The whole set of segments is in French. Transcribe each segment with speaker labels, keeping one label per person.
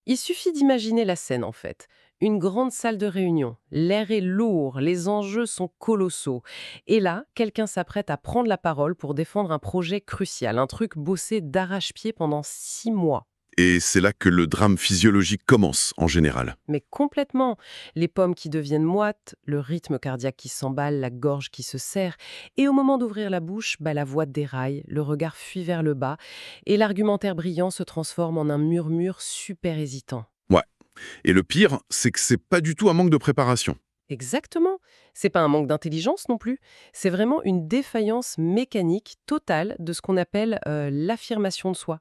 Speaker 1: Il suffit d'imaginer la scène en fait. Une grande salle de réunion, l'air est lourd, les enjeux sont colossaux. Et là, quelqu'un s'apprête à prendre la parole pour défendre un projet crucial, un truc bossé d'arrache-pied pendant 6 mois.
Speaker 2: Et c'est là que le drame physiologique commence, en général.
Speaker 1: Mais complètement. Les pommes qui deviennent moites, le rythme cardiaque qui s'emballe, la gorge qui se serre. Et au moment d'ouvrir la bouche, la voix déraille, le regard fuit vers le bas, et l'argumentaire brillant se transforme en un murmure super hésitant.
Speaker 2: Ouais. Et le pire, c'est que c'est pas du tout un manque de préparation.
Speaker 1: Exactement. C'est pas un manque d'intelligence non plus. C'est vraiment une défaillance mécanique totale de ce qu'on appelle l'affirmation de soi.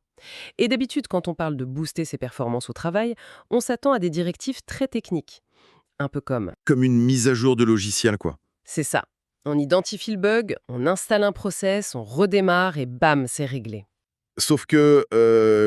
Speaker 1: Et d'habitude, quand on parle de booster ses performances au travail, on s'attend à des directives très techniques. Un peu comme
Speaker 2: Comme une mise à jour de logiciel, quoi.
Speaker 1: c'est ça. On identifie le bug, on installe un process, on redémarre et bam, c'est réglé.
Speaker 2: Sauf que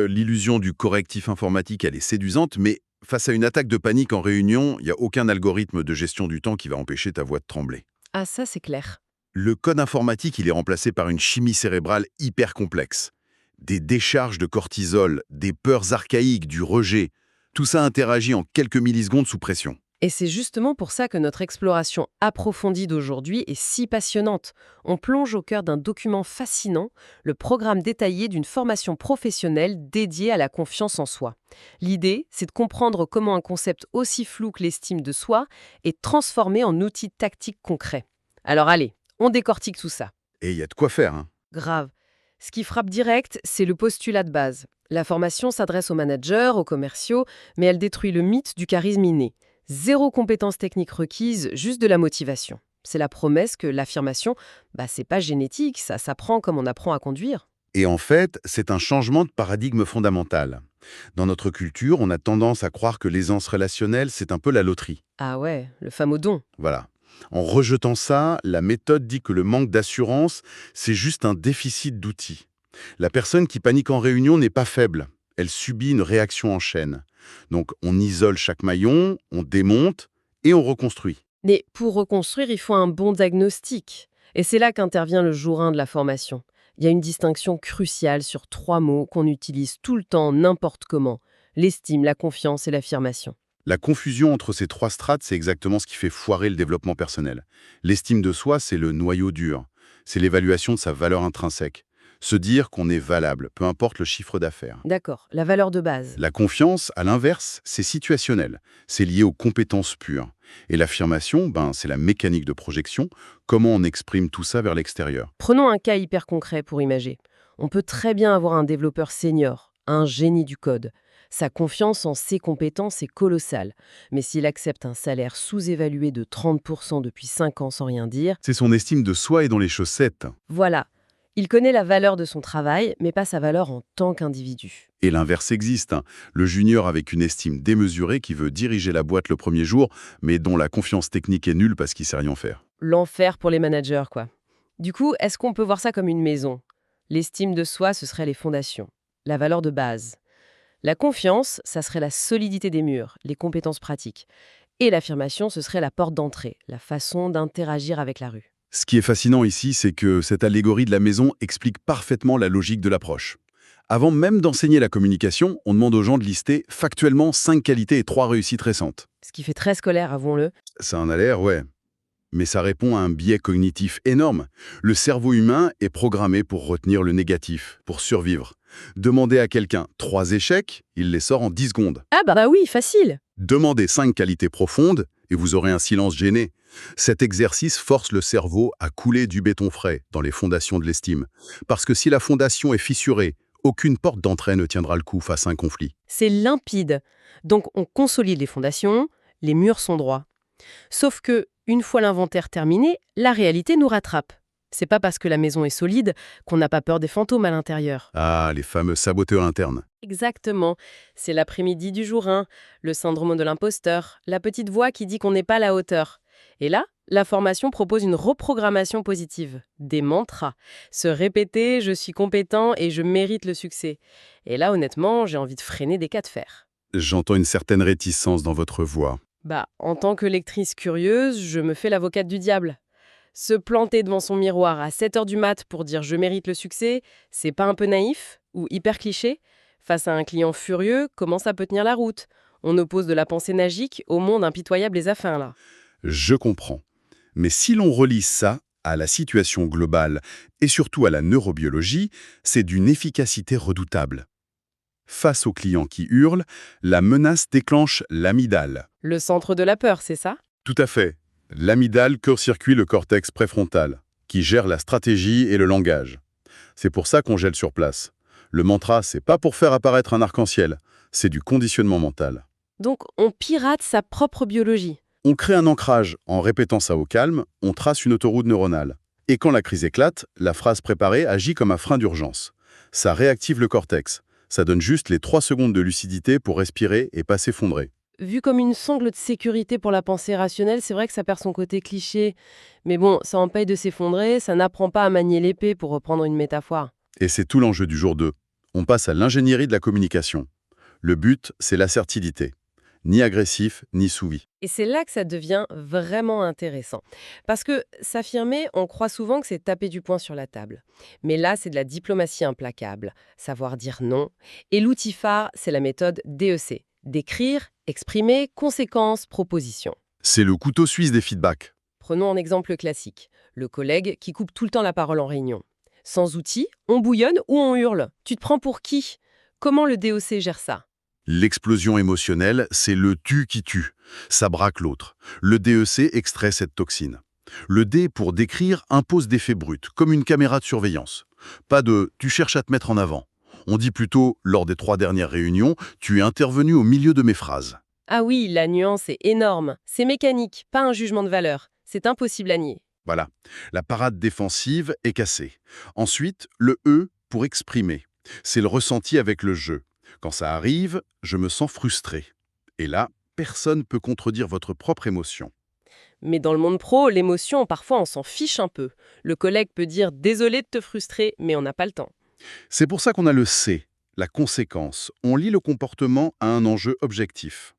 Speaker 2: l'illusion du correctif informatique, elle est séduisante, mais face à une attaque de panique en réunion, il n'y a aucun algorithme de gestion du temps qui va empêcher ta voix de trembler.
Speaker 1: Ah, ça, c'est clair.
Speaker 2: Le code informatique, il est remplacé par une chimie cérébrale hyper complexe. Des décharges de cortisol, des peurs archaïques, du rejet. Tout ça interagit en quelques millisecondes sous pression.
Speaker 1: Et c'est justement pour ça que notre exploration approfondie d'aujourd'hui est si passionnante. On plonge au cœur d'un document fascinant, le programme détaillé d'une formation professionnelle dédiée à la confiance en soi. L'idée, c'est de comprendre comment un concept aussi flou que l'estime de soi est transformé en outil tactique concret. Alors allez, on décortique tout ça.
Speaker 2: Et il y a de quoi faire, hein.
Speaker 1: Grave. Ce qui frappe direct, c'est le postulat de base. La formation s'adresse aux managers, aux commerciaux, mais elle détruit le mythe du charisme inné. Zéro compétence technique requise, juste de la motivation. C'est la promesse que l'affirmation, c'est pas génétique, ça s'apprend comme on apprend à conduire.
Speaker 2: Et en fait, c'est un changement de paradigme fondamental. Dans notre culture, on a tendance à croire que l'aisance relationnelle, c'est un peu la loterie.
Speaker 1: Ah ouais, le fameux don.
Speaker 2: Voilà. En rejetant ça, la méthode dit que le manque d'assurance, c'est juste un déficit d'outils. La personne qui panique en réunion n'est pas faible. Elle subit une réaction en chaîne. Donc on isole chaque maillon, on démonte et on reconstruit.
Speaker 1: Mais pour reconstruire, il faut un bon diagnostic. Et c'est là qu'intervient le jour 1 de la formation. Il y a une distinction cruciale sur 3 mots qu'on utilise tout le temps, n'importe comment. L'estime, la confiance et l'affirmation.
Speaker 2: La confusion entre ces trois strates, c'est exactement ce qui fait foirer le développement personnel. L'estime de soi, c'est le noyau dur. C'est l'évaluation de sa valeur intrinsèque. Se dire qu'on est valable, peu importe le chiffre d'affaires.
Speaker 1: D'accord, la valeur de base.
Speaker 2: La confiance, à l'inverse, c'est situationnel. C'est lié aux compétences pures. Et l'affirmation, c'est la mécanique de projection. Comment on exprime tout ça vers l'extérieur?
Speaker 1: Prenons un cas hyper concret pour imager. On peut très bien avoir un développeur senior, un génie du code. Sa confiance en ses compétences est colossale. Mais s'il accepte un salaire sous-évalué de 30% depuis 5 ans sans rien dire,
Speaker 2: C'est son estime de soi et dans les chaussettes.
Speaker 1: voilà. Il connaît la valeur de son travail, mais pas sa valeur en tant qu'individu.
Speaker 2: Et l'inverse existe, hein. Le junior avec une estime démesurée qui veut diriger la boîte le premier jour, mais dont la confiance technique est nulle parce qu'il sait rien faire.
Speaker 1: L'enfer pour les managers, quoi. Du coup, est-ce qu'on peut voir ça comme une maison? L'estime de soi, ce serait les fondations, la valeur de base. La confiance, ça serait la solidité des murs, les compétences pratiques. Et l'affirmation, ce serait la porte d'entrée, la façon d'interagir avec la rue.
Speaker 2: Ce qui est fascinant ici, c'est que cette allégorie de la maison explique parfaitement la logique de l'approche. Avant même d'enseigner la communication, on demande aux gens de lister factuellement 5 qualités et 3 réussites récentes.
Speaker 1: Ce qui fait très scolaire, avouons-le.
Speaker 2: Ça en a l'air, ouais. Mais ça répond à un biais cognitif énorme. Le cerveau humain est programmé pour retenir le négatif, pour survivre. Demandez à quelqu'un 3 échecs, il les sort en 10 secondes.
Speaker 1: Ah bah oui, facile.
Speaker 2: Demandez 5 qualités profondes et vous aurez un silence gêné. Cet exercice force le cerveau à couler du béton frais dans les fondations de l'estime. Parce que si la fondation est fissurée, aucune porte d'entrée ne tiendra le coup face à un conflit.
Speaker 1: C'est limpide. Donc on consolide les fondations, les murs sont droits. Sauf que, une fois l'inventaire terminé, la réalité nous rattrape. C'est pas parce que la maison est solide qu'on n'a pas peur des fantômes à l'intérieur.
Speaker 2: Ah, les fameux saboteurs internes.
Speaker 1: Exactement. C'est l'après-midi du jour 1, le syndrome de l'imposteur, la petite voix qui dit qu'on n'est pas à la hauteur. Et là, la formation propose une reprogrammation positive, des mantras. Se répéter « je suis compétent et je mérite le succès ». Et là, honnêtement, j'ai envie de freiner des cas de fer.
Speaker 2: J'entends une certaine réticence dans votre voix.
Speaker 1: En tant que lectrice curieuse, je me fais l'avocate du diable. Se planter devant son miroir à 7 heures du mat pour dire « je mérite le succès », c'est pas un peu naïf ou hyper cliché? Face à un client furieux, comment ça peut tenir la route? On oppose de la pensée magique au monde impitoyable des affaires, là.
Speaker 2: Je comprends. Mais si l'on relie ça à la situation globale et surtout à la neurobiologie, c'est d'une efficacité redoutable. Face au client qui hurle, la menace déclenche l'amygdale.
Speaker 1: Le centre de la peur, c'est ça?
Speaker 2: Tout à fait. L'amygdale court-circuite le cortex préfrontal, qui gère la stratégie et le langage. C'est pour ça qu'on gèle sur place. Le mantra, c'est pas pour faire apparaître un arc-en-ciel, c'est du conditionnement mental.
Speaker 1: Donc on pirate sa propre biologie.
Speaker 2: On crée un ancrage. En répétant ça au calme, on trace une autoroute neuronale. Et quand la crise éclate, la phrase préparée agit comme un frein d'urgence. Ça réactive le cortex. Ça donne juste les 3 secondes de lucidité pour respirer et pas s'effondrer.
Speaker 1: Vu comme une sangle de sécurité pour la pensée rationnelle, c'est vrai que ça perd son côté cliché. Mais bon, ça empêche de s'effondrer, ça n'apprend pas à manier l'épée, pour reprendre une métaphore.
Speaker 2: Et c'est tout l'enjeu du jour 2. On passe à l'ingénierie de la communication. Le but, c'est l'assertivité. Ni agressif, ni soumis.
Speaker 1: Et c'est là que ça devient vraiment intéressant. Parce que s'affirmer, on croit souvent que c'est taper du poing sur la table. Mais là, c'est de la diplomatie implacable, savoir dire non. Et l'outil phare, c'est la méthode DEC. Décrire, exprimer, conséquences, propositions.
Speaker 2: C'est le couteau suisse des feedbacks.
Speaker 1: Prenons un exemple classique. Le collègue qui coupe tout le temps la parole en réunion. Sans outils, on bouillonne ou on hurle. Tu te prends pour qui? Comment le DEC gère ça?
Speaker 2: L'explosion émotionnelle, c'est le tu qui tue. Ça braque l'autre. Le DEC extrait cette toxine. Le D pour décrire impose des faits bruts, comme une caméra de surveillance. Pas de « tu cherches à te mettre en avant ». On dit plutôt « lors des 3 dernières réunions, tu es intervenu au milieu de mes phrases ».
Speaker 1: Ah oui, la nuance est énorme. C'est mécanique, pas un jugement de valeur. C'est impossible à nier.
Speaker 2: Voilà, la parade défensive est cassée. Ensuite, le E pour exprimer. C'est le ressenti avec le jeu. Quand ça arrive, je me sens frustré. Et là, personne ne peut contredire votre propre émotion.
Speaker 1: Mais dans le monde pro, l'émotion, parfois, on s'en fiche un peu. Le collègue peut dire «désolé de te frustrer», mais on n'a pas le temps.
Speaker 2: C'est pour ça qu'on a le C, la conséquence. On lie le comportement à un enjeu objectif.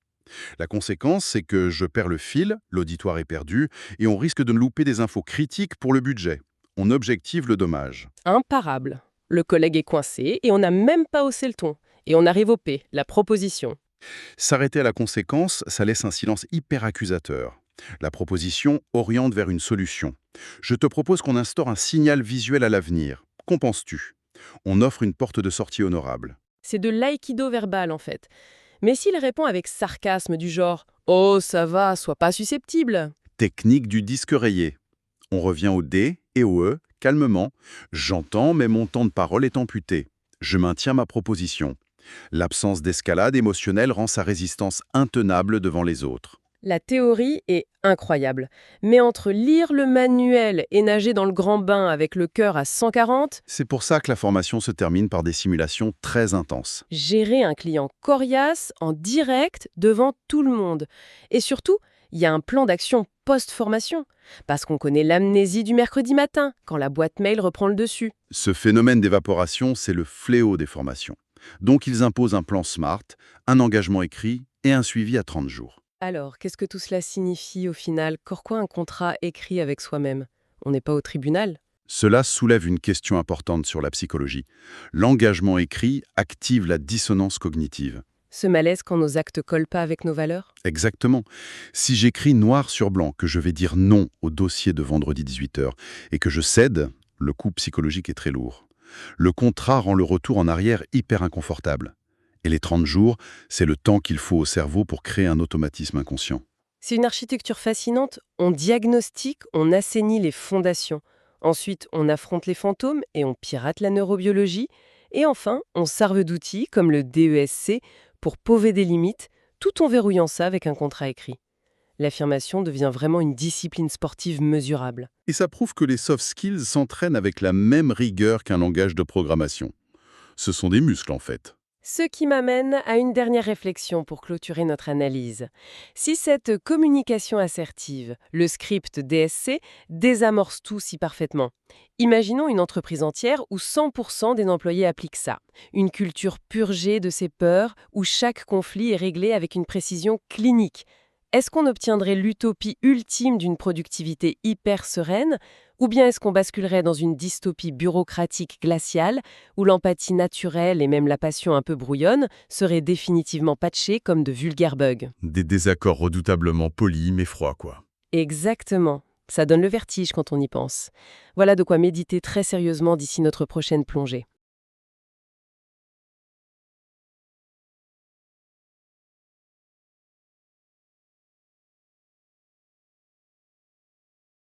Speaker 2: La conséquence, c'est que je perds le fil, l'auditoire est perdu, et on risque de louper des infos critiques pour le budget. On objective le dommage.
Speaker 1: Imparable. Le collègue est coincé et on n'a même pas haussé le ton. Et on arrive au P, la proposition.
Speaker 2: S'arrêter à la conséquence, ça laisse un silence hyper accusateur. La proposition oriente vers une solution. Je te propose qu'on instaure un signal visuel à l'avenir. Qu'en penses-tu? On offre une porte de sortie honorable.
Speaker 1: C'est de l'aïkido verbal, en fait. Mais s'il répond avec sarcasme du genre «Oh, ça va, sois pas susceptible»,
Speaker 2: Technique du disque rayé. On revient au D et au E, calmement. J'entends, mais mon temps de parole est amputé. Je maintiens ma proposition. L'absence d'escalade émotionnelle rend sa résistance intenable devant les autres.
Speaker 1: la théorie est incroyable. Mais entre lire le manuel et nager dans le grand bain avec le cœur à 140,
Speaker 2: C'est pour ça que la formation se termine par des simulations très intenses.
Speaker 1: gérer un client coriace en direct devant tout le monde. Et surtout, il y a un plan d'action post-formation. Parce qu'on connaît l'amnésie du mercredi matin, quand la boîte mail reprend le dessus.
Speaker 2: Ce phénomène d'évaporation, c'est le fléau des formations. Donc ils imposent un plan SMART, un engagement écrit et un suivi à 30 jours.
Speaker 1: Alors, qu'est-ce que tout cela signifie au final? Pourquoi un contrat écrit avec soi-même? On n'est pas au tribunal?
Speaker 2: Cela soulève une question importante sur la psychologie. L'engagement écrit active la dissonance cognitive.
Speaker 1: Ce malaise quand nos actes collent pas avec nos valeurs?
Speaker 2: Exactement. Si j'écris noir sur blanc que je vais dire non au dossier de vendredi 18h et que je cède, le coût psychologique est très lourd. Le contrat rend le retour en arrière hyper inconfortable. Et les 30 jours, c'est le temps qu'il faut au cerveau pour créer un automatisme inconscient.
Speaker 1: C'est une architecture fascinante. On diagnostique, on assainit les fondations. Ensuite, on affronte les fantômes et on pirate la neurobiologie. Et enfin, on serve d'outils comme le DESC pour poser des limites, tout en verrouillant ça avec un contrat écrit. L'affirmation devient vraiment une discipline sportive mesurable.
Speaker 2: Et ça prouve que les soft skills s'entraînent avec la même rigueur qu'un langage de programmation. Ce sont des muscles en fait.
Speaker 1: Ce qui m'amène à une dernière réflexion pour clôturer notre analyse. Si cette communication assertive, le script DSC, désamorce tout si parfaitement, imaginons une entreprise entière où 100% des employés appliquent ça. Une culture purgée de ses peurs, où chaque conflit est réglé avec une précision clinique. Est-ce qu'on obtiendrait l'utopie ultime d'une productivité hyper sereine, ou bien est-ce qu'on basculerait dans une dystopie bureaucratique glaciale, où l'empathie naturelle et même la passion un peu brouillonne seraient définitivement patchées comme de vulgaires bugs?
Speaker 2: Des désaccords redoutablement polis mais froids, quoi.
Speaker 1: Exactement. Ça donne le vertige quand on y pense. Voilà de quoi méditer très sérieusement d'ici notre prochaine plongée.